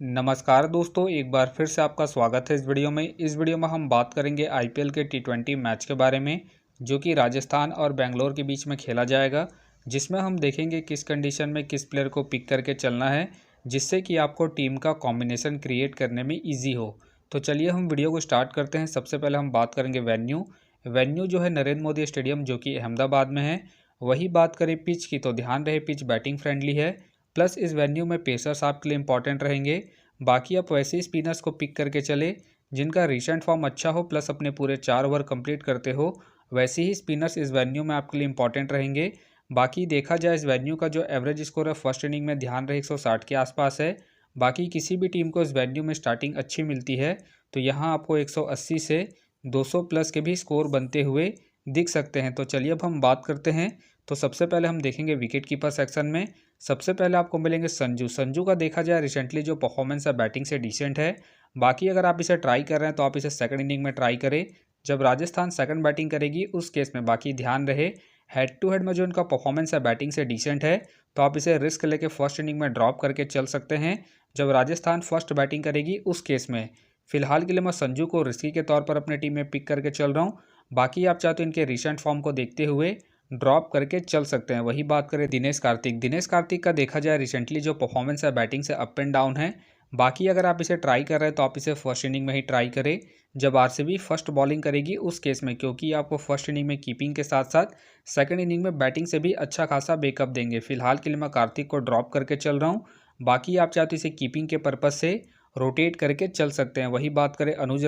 नमस्कार दोस्तों, एक बार फिर से आपका स्वागत है इस वीडियो में। इस वीडियो में हम बात करेंगे आईपीएल के टी20 मैच के बारे में, जो कि राजस्थान और बेंगलोर के बीच में खेला जाएगा, जिसमें हम देखेंगे किस कंडीशन में किस प्लेयर को पिक करके चलना है, जिससे कि आपको टीम का कॉम्बिनेशन क्रिएट करने में ईजी हो। तो चलिए हम वीडियो को स्टार्ट करते हैं। सबसे पहले हम बात करेंगे वेन्यू जो है नरेंद्र मोदी स्टेडियम, जो कि अहमदाबाद में है। वही बात करें पिच की, तो ध्यान रहे पिच बैटिंग फ्रेंडली है, प्लस इस वेन्यू में पेसर्स आपके लिए इंपॉर्टेंट रहेंगे। बाकी आप वैसे ही स्पिनर्स को पिक करके चले जिनका रिसेंट फॉर्म अच्छा हो, प्लस अपने पूरे 4 ओवर कंप्लीट करते हो। वैसे ही स्पिनर्स इस वेन्यू में आपके लिए इंपॉर्टेंट रहेंगे। बाकी देखा जाए इस वेन्यू का जो एवरेज स्कोर है फर्स्ट इनिंग में, ध्यान रहे 160 के आसपास है। बाकी किसी भी टीम को इस वेन्यू में स्टार्टिंग अच्छी मिलती है, तो यहाँ आपको 180 से 200 प्लस के भी स्कोर बनते हुए दिख सकते हैं। तो चलिए अब हम बात करते हैं। तो सबसे पहले हम देखेंगे विकेट कीपर सेक्शन में। सबसे पहले आपको मिलेंगे संजू का देखा जाए रिसेंटली जो परफॉर्मेंस है बैटिंग से डिसेंट है। बाकी अगर आप इसे ट्राई कर रहे हैं तो आप इसे सेकंड इनिंग में ट्राई करें जब राजस्थान सेकंड बैटिंग करेगी उस केस में। बाकी ध्यान रहे हेड टू हेड में जो इनका परफॉर्मेंस है बैटिंग से डिसेंट है, तो आप इसे रिस्क लेके फर्स्ट इनिंग में ड्रॉप करके चल सकते हैं जब राजस्थान फर्स्ट बैटिंग करेगी उस केस में। फिलहाल के लिए मैं संजू को रिस्की के तौर पर अपने टीम में पिक करके चल रहा हूँ। बाकी आप चाहते हो इनके रिसेंट फॉर्म को देखते हुए ड्रॉप करके चल सकते हैं। वही बात करें दिनेश कार्तिक का देखा जाए रिसेंटली जो परफॉर्मेंस है बैटिंग से अप एंड डाउन है। बाकी अगर आप इसे ट्राई कर रहे हैं तो आप इसे फर्स्ट इनिंग में ही ट्राई करें जब आरसीबी फर्स्ट बॉलिंग करेगी उस केस में, क्योंकि आपको फर्स्ट इनिंग में कीपिंग के साथ साथ सेकंड इनिंग में बैटिंग से भी अच्छा खासा बैकअप देंगे। फिलहाल के लिए मैं कार्तिक को ड्रॉप करके चल रहा हूँ। बाकी आप चाहते इसे कीपिंग के पर्पज़ से रोटेट करके चल सकते हैं। वही बात करें अनुज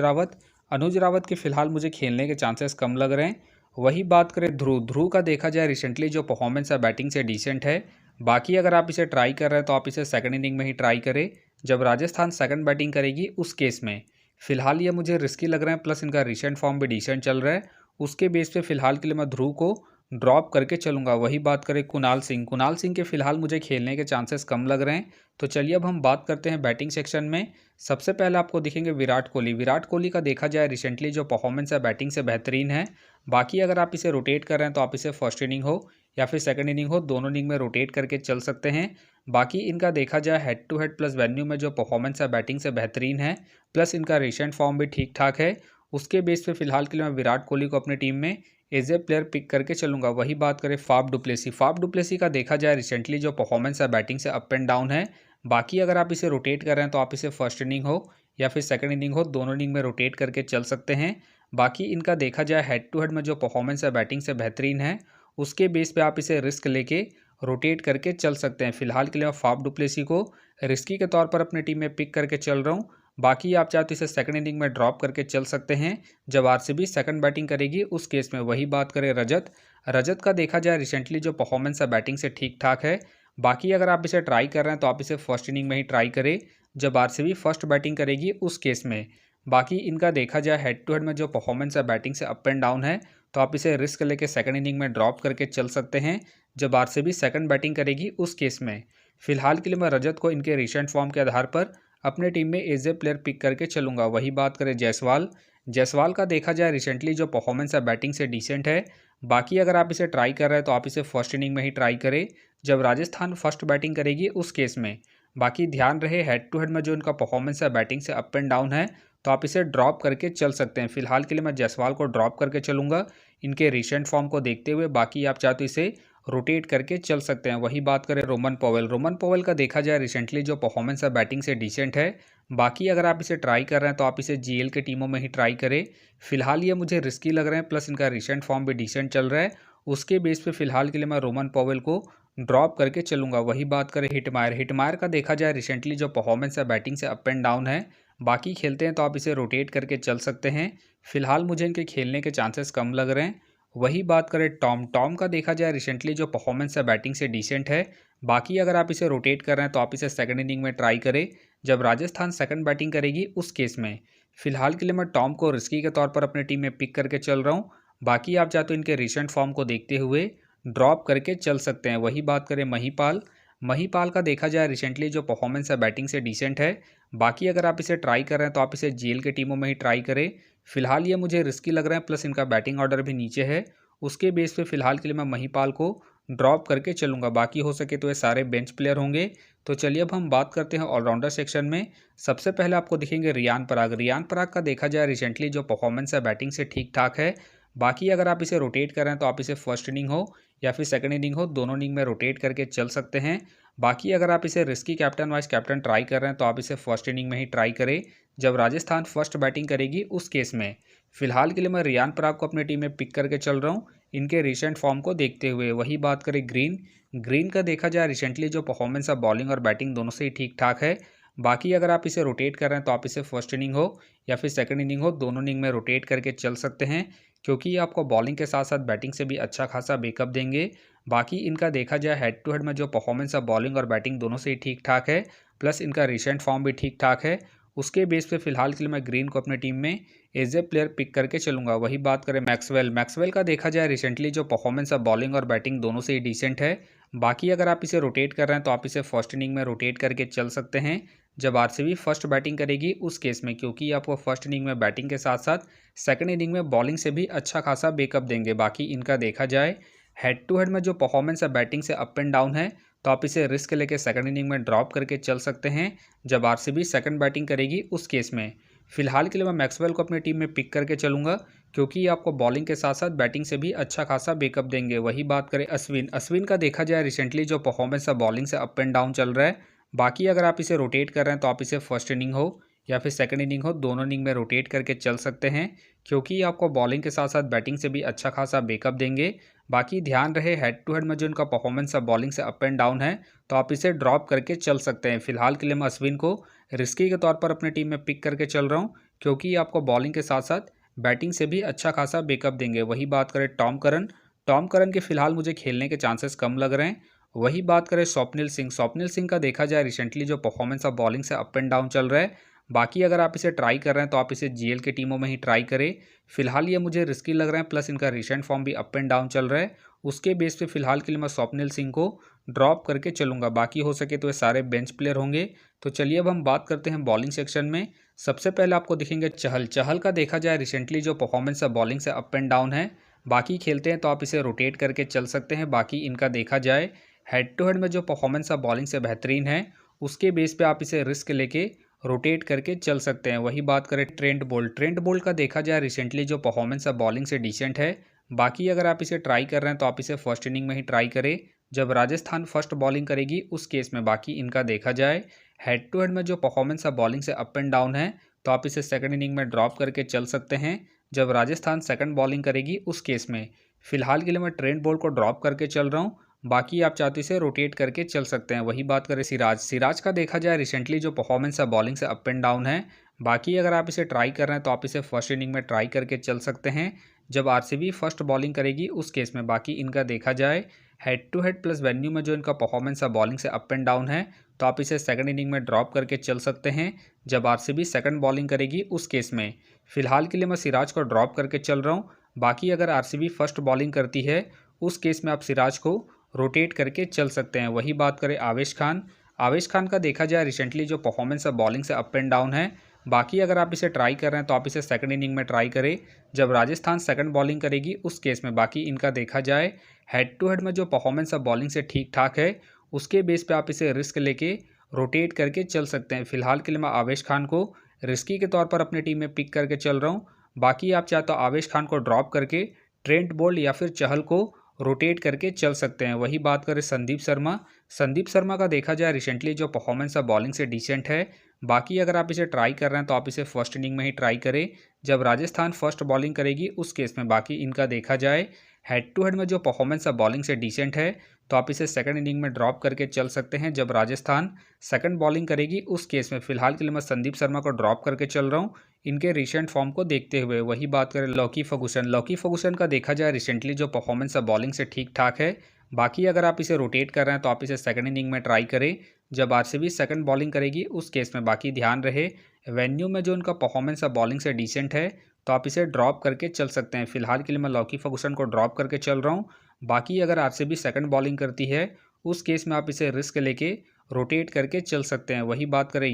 रावत के फिलहाल मुझे खेलने के चांसेस कम लग रहे हैं। वही बात करें ध्रुव का देखा जाए रिसेंटली जो परफॉर्मेंस है बैटिंग से डिसेंट है। बाकी अगर आप इसे ट्राई कर रहे हैं तो आप इसे सेकंड इनिंग में ही ट्राई करें जब राजस्थान सेकंड बैटिंग करेगी उस केस में। फिलहाल ये मुझे रिस्की लग रहे हैं, प्लस इनका रिसेंट फॉर्म भी डिसेंट चल रहा है। उसके बेस पे फिलहाल के लिए मैं ध्रुव को ड्रॉप करके चलूंगा। वही बात करें कुणाल सिंह के फिलहाल मुझे खेलने के चांसेस कम लग रहे हैं। तो चलिए अब हम बात करते हैं बैटिंग सेक्शन में। सबसे पहले आपको दिखेंगे विराट कोहली का देखा जाए रिसेंटली जो परफॉर्मेंस है बैटिंग से बेहतरीन है। बाकी अगर आप इसे रोटेट कर रहे हैं तो आप इसे फर्स्ट इनिंग हो या फिर सेकंड इनिंग हो, दोनों इनिंग में रोटेट करके चल सकते हैं। बाकी इनका देखा जाए head to head plus venue में जो परफॉर्मेंस है बैटिंग से बेहतरीन है, प्लस इनका रिसेंट फॉर्म भी ठीक ठाक है। उसके बेस पे फिलहाल के लिए मैं विराट कोहली को अपनी टीम में एज ए प्लेयर पिक करके चलूंगा। वही बात करें फाफ डुप्लेसी का देखा जाए रिसेंटली जो परफॉर्मेंस है बैटिंग से अप एंड डाउन है। बाकी अगर आप इसे रोटेट कर रहे हैं तो आप इसे फर्स्ट इनिंग हो या फिर सेकंड इनिंग हो, दोनों इनिंग में रोटेट करके चल सकते हैं। बाकी इनका देखा जाए हेड टू हेड में जो परफॉर्मेंस है बैटिंग से बेहतरीन है, उसके बेस पे आप इसे रिस्क लेके रोटेट करके चल सकते हैं। फिलहाल के लिए मैं फाफ डुप्लेसी को रिस्की के तौर पर अपनी टीम में पिक करके चल रहा हूँ। बाकी आप चाहे तो इसे सेकंड इनिंग में ड्रॉप करके चल सकते हैं जब आरसीबी सेकंड बैटिंग करेगी उस केस में। वही बात करें रजत का देखा जाए रिसेंटली जो परफॉर्मेंस है बैटिंग से ठीक ठाक है। बाकी अगर आप इसे ट्राई कर रहे हैं तो आप इसे फर्स्ट इनिंग में ही ट्राई करें जब आरसीबी फर्स्ट बैटिंग करेगी उस केस में। बाकी इनका देखा जाए हेड टू हेड में जो परफॉर्मेंस है बैटिंग से अप एंड डाउन है, तो आप इसे रिस्क लेके सेकंड इनिंग में ड्रॉप करके चल सकते हैं जब आरसीबी सेकंड बैटिंग करेगी उस केस में। फिलहाल के लिए मैं रजत को इनके रिसेंट फॉर्म के आधार पर अपने टीम में एज ए प्लेयर पिक करके चलूंगा। वही बात करें जायसवाल का देखा जाए रिसेंटली जो परफॉर्मेंस है बैटिंग से डिसेंट है। बाकी अगर आप इसे ट्राई कर रहे हैं तो आप इसे फर्स्ट इनिंग में ही ट्राई करें जब राजस्थान फर्स्ट बैटिंग करेगी उस केस में। बाकी ध्यान रहे हेड टू हेड में जो इनका परफॉर्मेंस है बैटिंग से अप एंड डाउन है, तो आप इसे ड्रॉप करके चल सकते हैं। फिलहाल के लिए मैं जायसवाल को ड्रॉप करके चलूंगा इनके रिसेंट फॉर्म को देखते हुए। बाकी आप चाहे तो इसे रोटेट करके चल सकते हैं। वही बात करें रोमन पॉवेल का देखा जाए रिसेंटली जो परफॉर्मेंस है बैटिंग से डिसेंट है। बाकी अगर आप इसे ट्राई कर रहे हैं तो आप इसे जीएल के टीमों में ही ट्राई करें। फिलहाल ये मुझे रिस्की लग रहे हैं, प्लस इनका रिसेंट फॉर्म भी डिसेंट चल रहा है। उसके बेस पे फिलहाल के लिए मैं रोमन पॉवेल को ड्रॉप करके चलूंगा। वही बात करें हिटमायर का देखा जाए रिसेंटली जो परफॉर्मेंस है बैटिंग से अप एंड डाउन है। बाकी खेलते हैं तो आप इसे रोटेट करके चल सकते हैं। फिलहाल मुझे इनके खेलने के चांसेस कम लग रहे हैं। वही बात करें टॉम का देखा जाए रिसेंटली जो परफॉर्मेंस है बैटिंग से डिसेंट है। बाकी अगर आप इसे रोटेट कर रहे हैं तो आप इसे सेकंड इनिंग में ट्राई करें जब राजस्थान सेकंड बैटिंग करेगी उस केस में। फिलहाल के लिए मैं टॉम को रिस्की के तौर पर अपनी टीम में पिक करके चल रहा हूँ। बाकी आप चाहे तो इनके रिसेंट फॉर्म को देखते हुए ड्रॉप करके चल सकते हैं। वही बात करें महिपाल का देखा जाए रिसेंटली जो परफॉर्मेंस है बैटिंग से डिसेंट है। बाकी अगर आप इसे ट्राई कर रहे हैं तो आप इसे जीएल के टीमों में ही ट्राई करें। फिलहाल ये मुझे रिस्की लग रहे हैं, प्लस इनका बैटिंग ऑर्डर भी नीचे है। उसके बेस पे फिलहाल के लिए मैं महिपाल को ड्रॉप करके चलूंगा। बाकी हो सके तो ये सारे बेंच प्लेयर होंगे, तो चलिए अब हम बात करते हैं ऑलराउंडर सेक्शन में। सबसे पहले आपको दिखेंगे रियान पराग। रियान पराग का देखा जाए रिसेंटली जो परफॉर्मेंस है बैटिंग से ठीक ठाक है। बाकी अगर आप इसे रोटेट करें तो आप इसे फर्स्ट इनिंग हो या फिर सेकंड इनिंग हो, दोनों इनिंग में रोटेट करके चल सकते हैं। बाकी अगर आप इसे risky captain vice captain try कर रहे हैं तो आप इसे फर्स्ट इनिंग में ही ट्राई करें जब राजस्थान फर्स्ट बैटिंग करेगी उस केस में। फिलहाल के लिए मैं रियान पराग को अपनी टीम में पिक करके चल रहा हूँ इनके रिसेंट फॉर्म को देखते हुए। वही बात करें ग्रीन का देखा जाए रिसेंटली जो परफॉर्मेंस है बॉलिंग और बैटिंग दोनों से ही ठीक ठाक है। बाकी अगर आप इसे रोटेट कर रहे हैं तो आप इसे फर्स्ट इनिंग हो या फिर सेकंड इनिंग हो, दोनों इनिंग में रोटेट करके चल सकते हैं क्योंकि ये आपको बॉलिंग के साथ साथ बैटिंग से भी अच्छा खासा बैकअप देंगे। बाकी इनका देखा जाए हेड टू हेड में जो परफॉर्मेंस है बॉलिंग और बैटिंग दोनों से ही ठीक ठाक है, प्लस इनका रिसेंट फॉर्म भी ठीक ठाक है। उसके बेस पे फिलहाल के लिए मैं ग्रीन को अपनी टीम में एज ए प्लेयर पिक करके चलूंगा। वही बात करें मैक्सवेल का देखा जाए रिसेंटली जो परफॉर्मेंस है बॉलिंग और बैटिंग दोनों से ही डिसेंट है। बाकी अगर आप इसे रोटेट कर रहे हैं तो आप इसे फर्स्ट इनिंग में रोटेट करके चल सकते हैं जब आरसीबी फर्स्ट बैटिंग करेगी उस केस में, क्योंकि आपको फर्स्ट इनिंग में बैटिंग के साथ साथ सेकंड इनिंग में बॉलिंग से भी अच्छा खासा बैकअप देंगे। बाकी इनका देखा जाए हेड टू हेड में जो परफॉर्मेंस है बैटिंग से अप एंड डाउन है, तो आप इसे रिस्क लेके सेकंड इनिंग में ड्रॉप करके चल सकते हैं जब आरसीबी सेकंड बैटिंग करेगी उस केस में। फिलहाल के लिए मैं मैक्सवेल को अपनी टीम में पिक करके चलूंगा क्योंकि ये आपको बॉलिंग के साथ साथ बैटिंग से भी अच्छा खासा बैकअप देंगे। वही बात करें अश्विन का देखा जाए रिसेंटली जो परफॉर्मेंस है बॉलिंग से अप एंड डाउन चल रहा है। बाकी अगर आप इसे रोटेट कर रहे हैं तो आप इसे फर्स्ट इनिंग हो या फिर सेकंड इनिंग हो, दोनों इनिंग में रोटेट करके चल सकते हैं क्योंकि आपको बॉलिंग के साथ साथ बैटिंग से भी अच्छा खासा बैकअप देंगे। बाकी ध्यान रहे हेड टू हेड में जो इनका परफॉर्मेंस है बॉलिंग से अप एंड डाउन है, तो आप इसे ड्रॉप करके चल सकते हैं। फिलहाल के लिए मैं अश्विन को रिस्की के तौर पर अपनी टीम में पिक करके चल रहा हूँ क्योंकि आपको बॉलिंग के साथ साथ बैटिंग से भी अच्छा खासा बैकअप देंगे। वही बात करें टॉम करन के फिलहाल मुझे खेलने के चांसेस कम लग रहे हैं। वही बात करें स्वप्निल सिंह का देखा जाए रिसेंटली जो परफॉर्मेंस है बॉलिंग से अप एंड डाउन चल रहा है। बाकी अगर आप इसे ट्राई कर रहे हैं तो आप इसे जीएल की टीमों में ही ट्राई करें। फिलहाल ये मुझे रिस्की लग रहे हैं, प्लस इनका रिसेंट फॉर्म भी अप एंड डाउन चल रहा है। उसके बेस पे फिलहाल के लिए मैं स्वप्निल सिंह को ड्रॉप करके चलूंगा। बाकी हो सके तो ये सारे बेंच प्लेयर होंगे। तो चलिए अब हम बात करते हैं बॉलिंग सेक्शन में। सबसे पहले आपको दिखेंगे चहल का देखा जाए रिसेंटली जो परफॉर्मेंस है बॉलिंग से अप एंड डाउन है। बाकी खेलते हैं तो आप इसे रोटेट करके चल सकते हैं। बाकी इनका देखा जाए हेड टू हेड में जो परफॉर्मेंस है बॉलिंग से बेहतरीन है, उसके बेस पे आप इसे रिस्क लेके रोटेट करके चल सकते हैं। वही बात करें ट्रेंट बोल्ट का देखा जाए रिसेंटली जो परफॉर्मेंस है बॉलिंग से डिसेंट है। बाकी अगर आप इसे ट्राई कर रहे हैं तो आप इसे फर्स्ट इनिंग में ही ट्राई करें जब राजस्थान फर्स्ट बॉलिंग करेगी उस केस में। बाकी इनका देखा जाए हेड टू हेड में जो परफॉर्मेंस है बॉलिंग से अप एंड डाउन है, तो आप इसे सेकंड इनिंग में ड्रॉप करके चल सकते हैं जब राजस्थान सेकंड बॉलिंग करेगी उस केस में। फिलहाल के लिए मैं ट्रेंट बोल्ट को ड्रॉप करके चल रहा हूँ। बाकी आप चाहते इसे रोटेट करके चल सकते हैं। वही बात करें सिराज का देखा जाए रिसेंटली जो परफॉर्मेंस है बॉलिंग से अप एंड डाउन है। बाकी अगर आप इसे ट्राई कर रहे हैं तो आप इसे फर्स्ट इनिंग में ट्राई करके चल सकते हैं जब आरसीबी फर्स्ट बॉलिंग करेगी उस केस में। बाकी इनका देखा जाए head to head plus venue में जो इनका परफॉर्मेंस है बॉलिंग से अप एंड डाउन है, तो आप इसे सेकंड इनिंग में ड्रॉप करके चल सकते हैं जब आरसीबी सेकंड बॉलिंग करेगी उस केस में। फिलहाल के लिए मैं सिराज को ड्रॉप करके चल रहा हूँ। बाकी अगर आरसीबी फर्स्ट बॉलिंग करती है उस केस में आप सिराज को रोटेट करके चल सकते हैं। वही बात करें आवेश खान का देखा जाए रिसेंटली जो परफॉर्मेंस है बॉलिंग से अप एंड डाउन है। बाकी अगर आप इसे ट्राई कर रहे हैं तो आप इसे सेकंड इनिंग में ट्राई करें जब राजस्थान सेकंड बॉलिंग करेगी उस केस में। बाकी इनका देखा जाए हेड टू हेड में जो परफॉर्मेंस है बॉलिंग से ठीक ठाक है, उसके बेस पे आप इसे रिस्क लेके रोटेट करके चल सकते हैं। फिलहाल के लिए मैं आवेश खान को रिस्की के तौर पर अपनी टीम में पिक करके चल रहा हूँ। बाकी आप चाहे तो आवेश खान को ड्रॉप करके ट्रेंट बोल्ट या फिर चहल को रोटेट करके चल सकते हैं। वही बात करें संदीप शर्मा का देखा जाए रिसेंटली जो परफॉर्मेंस है बॉलिंग से डिसेंट है। बाकी अगर आप इसे ट्राई कर रहे हैं तो आप इसे फर्स्ट इनिंग में ही ट्राई करें जब राजस्थान फर्स्ट बॉलिंग करेगी उस केस में। बाकी इनका देखा जाए हेड टू हेड में जो परफॉर्मेंस है बॉलिंग से डिसेंट है, तो आप इसे सेकंड इनिंग में ड्रॉप करके चल सकते हैं जब राजस्थान सेकंड बॉलिंग करेगी उस केस में। फिलहाल के लिए मैं संदीप शर्मा को ड्रॉप करके चल रहा हूँ इनके रिसेंट फॉर्म को देखते हुए। वही बात करें लौकी फर्गुसन का देखा जाए रिसेंटली जो परफॉर्मेंस है बॉलिंग से ठीक ठाक है। बाकी अगर आप इसे रोटेट कर रहे हैं तो आप इसे सेकंड इनिंग में ट्राई करें जब आरसीबी सेकंड बॉलिंग करेगी उस केस में। बाकी ध्यान रहे वेन्यू में जो इनका परफॉर्मेंस है बॉलिंग से डिसेंट है, तो आप इसे ड्रॉप करके चल सकते हैं। फिलहाल के लिए मैं लौकी फर्गुसन को ड्रॉप करके चल रहा हूँ। बाकी अगर आरसीबी सेकंड बॉलिंग करती है उस केस में आप इसे रिस्क लेके रोटेट करके चल सकते हैं। वही बात करें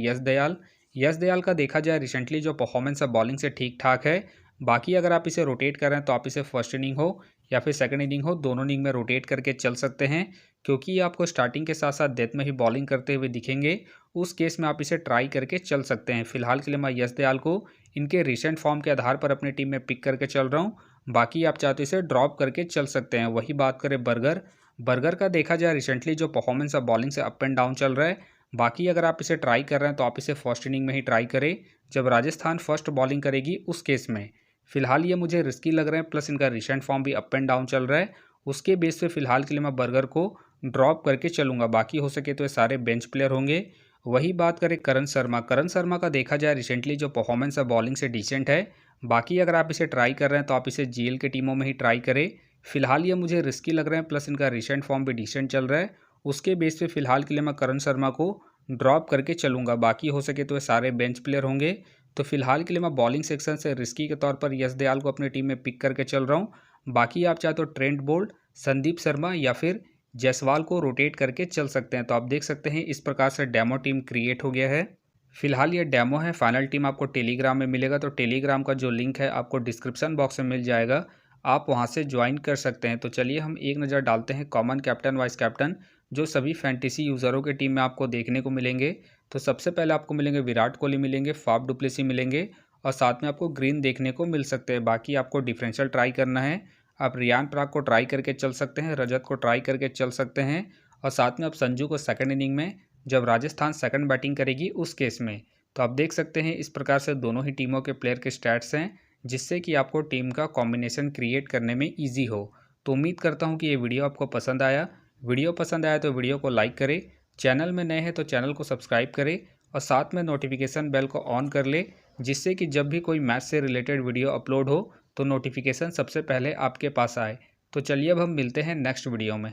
यश दयाल का देखा जाए रिसेंटली जो परफॉर्मेंस है बॉलिंग से ठीक ठाक है। बाकी अगर आप इसे रोटेट कर रहे हैं तो आप इसे फर्स्ट इनिंग हो या फिर सेकंड इनिंग हो, दोनों इनिंग में रोटेट करके चल सकते हैं क्योंकि ये आपको स्टार्टिंग के साथ साथ डेथ में ही बॉलिंग करते हुए दिखेंगे। उस केस में आप इसे ट्राई करके चल सकते हैं। फिलहाल के लिए मैं यश दयाल को इनके रिसेंट फॉर्म के आधार पर अपनी टीम में पिक करके चल रहा हूँ। बाकी आप चाहते इसे ड्रॉप करके चल सकते हैं। वही बात करें बर्गर का देखा जाए रिसेंटली जो परफॉर्मेंस है बॉलिंग से अप एंड डाउन चल रहा है। बाकी अगर आप इसे ट्राई कर रहे हैं तो आप इसे फर्स्ट इनिंग में ही ट्राई करें जब राजस्थान फर्स्ट बॉलिंग करेगी उस केस में। फिलहाल ये मुझे रिस्की लग रहे हैं, प्लस इनका रिसेंट फॉर्म भी अप एंड डाउन चल रहा है। उसके बेस पे फिलहाल के लिए मैं बर्गर को ड्रॉप करके चलूँगा। बाकी हो सके तो ये सारे बेंच प्लेयर होंगे। वही बात करें करण शर्मा का देखा जाए रिसेंटली जो परफॉर्मेंस है बॉलिंग से डिसेंट है। बाकी अगर आप इसे ट्राई कर रहे हैं तो आप इसे जीएल के टीमों में ही ट्राई करें। फिलहाल ये मुझे रिस्की लग रहे हैं, प्लस इनका रिसेंट फॉर्म भी डिसेंट चल रहा है। उसके बेस पे फिलहाल के लिए मैं करण शर्मा को ड्रॉप करके चलूँगा। बाकी हो सके तो ये सारे बेंच प्लेयर होंगे। तो फिलहाल के लिए मैं बॉलिंग सेक्शन से रिस्की के तौर पर यश दयाल को अपनी टीम में पिक करके चल रहा हूँ। बाकी आप चाहे तो ट्रेंट बोल्ट, संदीप शर्मा या फिर जायसवाल को रोटेट करके चल सकते हैं। तो आप देख सकते हैं इस प्रकार से डेमो टीम क्रिएट हो गया है। फिलहाल ये डेमो है, फाइनल टीम आपको टेलीग्राम में मिलेगा। तो टेलीग्राम का जो लिंक है आपको डिस्क्रिप्शन बॉक्स में मिल जाएगा, आप वहां से ज्वाइन कर सकते हैं। तो चलिए हम एक नज़र डालते हैं कॉमन कैप्टन वाइस कैप्टन जो सभी फैंटेसी यूज़रों की टीम में आपको देखने को मिलेंगे। तो सबसे पहले आपको मिलेंगे विराट कोहली मिलेंगे, फाफ डुप्लेसी मिलेंगे और साथ में आपको ग्रीन देखने को मिल सकते हैं। बाकी आपको डिफरेंशियल ट्राई करना है। आप रियान पराग को ट्राई करके चल सकते हैं, रजत को ट्राई करके चल सकते हैं और साथ में आप संजू को सेकंड इनिंग में जब राजस्थान सेकंड बैटिंग करेगी उस केस में। तो आप देख सकते हैं इस प्रकार से दोनों ही टीमों के प्लेयर के स्टैट्स हैं, जिससे कि आपको टीम का कॉम्बिनेशन क्रिएट करने में ईजी हो। तो उम्मीद करता हूँ कि ये वीडियो आपको पसंद आया। वीडियो पसंद आया तो वीडियो को लाइक करें, चैनल में नए हैं तो चैनल को सब्सक्राइब करें और साथ में नोटिफिकेशन बेल को ऑन कर ले, जिससे कि जब भी कोई मैच से रिलेटेड वीडियो अपलोड हो तो नोटिफिकेशन सबसे पहले आपके पास आए। तो चलिए अब हम मिलते हैं नेक्स्ट वीडियो में।